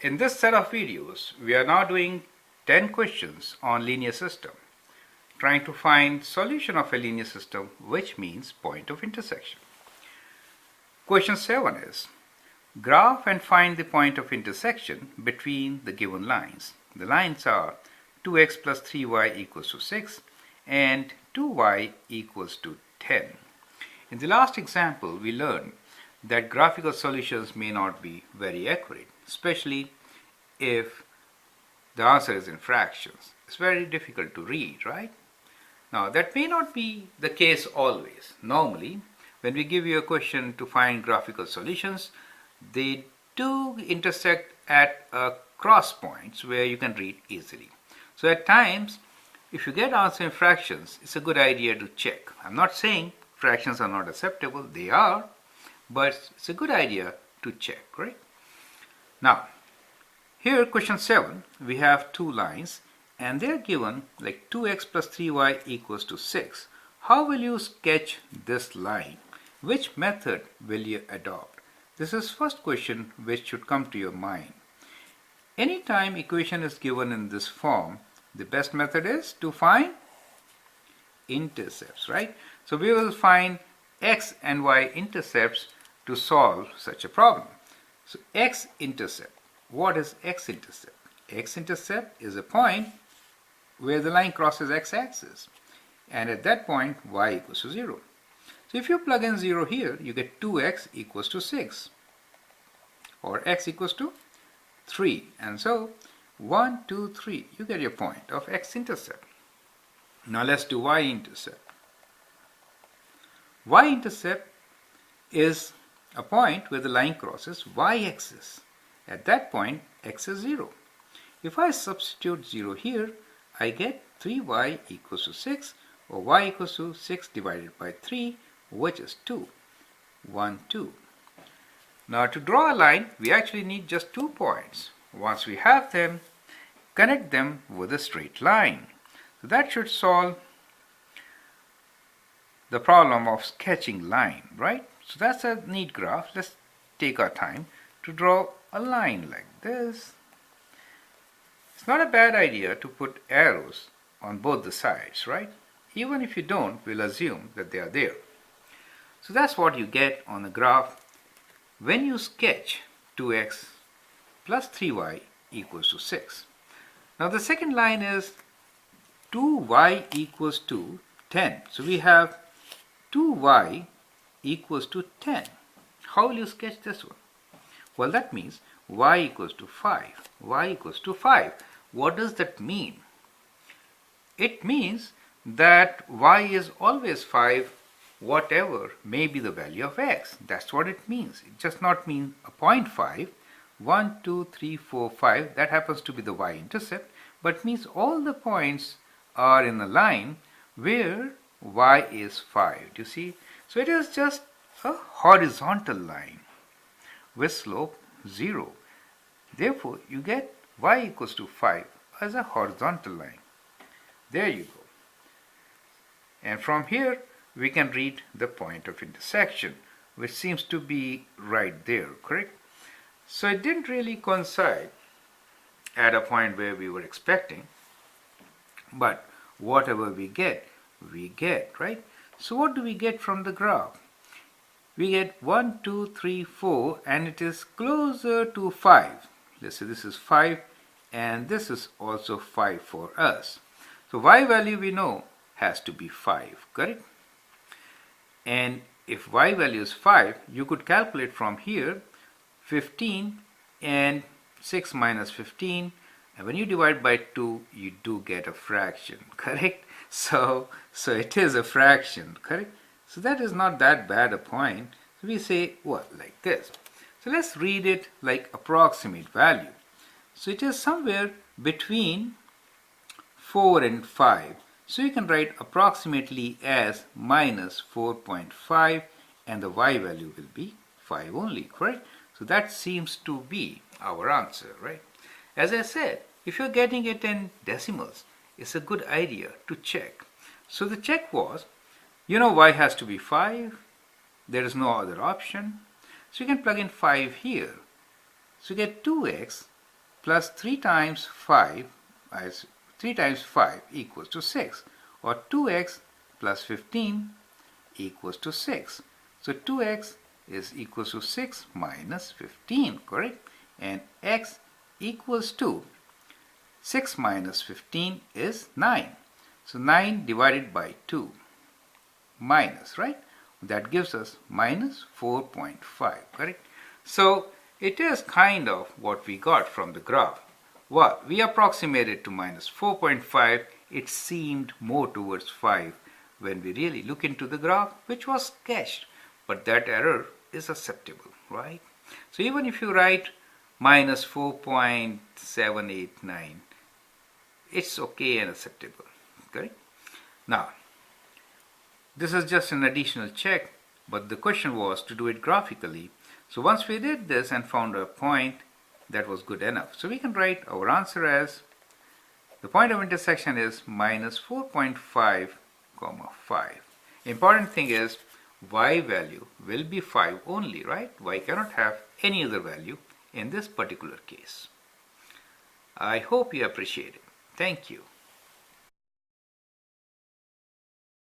In this set of videos, we are now doing 10 questions on linear system, trying to find solution of a linear system, which means point of intersection. Question 7 is, graph and find the point of intersection between the given lines. The lines are 2x plus 3y equals to 6 and 2y equals to 10. In the last example, we learned that graphical solutions may not be very accurate, especially if the answer is in fractions. It's very difficult to read, right? Now, that may not be the case always. Normally, when we give you a question to find graphical solutions, they do intersect at cross points where you can read easily. So at times, if you get answer in fractions, it's a good idea to check. I'm not saying fractions are not acceptable, they are, but it's a good idea to check, right? Now, here question 7, we have two lines and they're given like 2x plus 3y equals to 6. How will you sketch this line? Which method will you adopt? This is first question which should come to your mind. Anytime equation is given in this form, the best method is to find intercepts, right? So we will find x and y intercepts to solve such a problem. So x-intercept. What is x-intercept? X-intercept is a point where the line crosses x-axis, and at that point y equals to 0. So if you plug in 0 here, you get 2x equals to 6, or x equals to 3, and so 1, 2, 3, you get your point of x-intercept. Now let's do y-intercept. Y-intercept is a point where the line crosses y-axis. At that point, x is 0. If I substitute 0 here, I get 3y equals to 6, or y equals to 6 divided by 3, which is 2. 1, 2. Now to draw a line, we actually need just 2 points. Once we have them, connect them with a straight line. So that should solve the problem of sketching line, right? So that's a neat graph. Let's take our time to draw a line like this. It's not a bad idea to put arrows on both the sides, right? Even if you don't, we'll assume that they are there. So that's what you get on the graph when you sketch 2x plus 3y equals to 6. Now the second line is 2y equals to 10. So we have 2y equals to 10. How will you sketch this one? Well, that means y equals to 5. Y equals to 5. What does that mean? It means that y is always 5, whatever may be the value of x. That's what it means. It does not mean a 0.5. 1, 2, 3, 4, 5. That happens to be the y-intercept, but means all the points are in a line where y is 5. Do you see? So it is just a horizontal line with slope 0. Therefore, you get y equals to 5 as a horizontal line. There you go. And from here, we can read the point of intersection, which seems to be right there, correct? So it didn't really coincide at a point where we were expecting, but whatever we get, right? So what do we get from the graph? We get 1, 2, 3, 4, and it is closer to 5. Let's say this is 5, and this is also 5 for us. So y value we know has to be 5, correct? And if y value is 5, you could calculate from here 15 and 6 minus 15, and when you divide by 2, you do get a fraction, correct? So it is a fraction, correct? So that is not that bad a point. So we say, well, like this. So let's read it like approximate value. So it is somewhere between 4 and 5. So you can write approximately as minus 4.5, and the y value will be 5 only, correct? So that seems to be our answer, right? As I said, if you're getting it in decimals, it's a good idea to check. So the check was, you know y has to be 5. There is no other option. So you can plug in 5 here. So you get 2x plus 3 times 5 as 3 times 5 equals to 6, or 2x plus 15 equals to 6. So 2x is equals to 6 minus 15, correct? And x equals to 6 minus 15 is 9. So 9 divided by 2 minus, right? That gives us minus 4.5, correct? So it is kind of what we got from the graph. Well, we approximated to minus 4.5. It seemed more towards 5 when we really look into the graph, which was sketched. But that error is acceptable, right? So even if you write minus 4.789, it's okay and acceptable, correct? Now, this is just an additional check, but the question was to do it graphically. So once we did this and found a point, that was good enough. So we can write our answer as the point of intersection is minus 4.5, 5. Important thing is y value will be 5 only, right? Y cannot have any other value in this particular case. I hope you appreciate it. Thank you.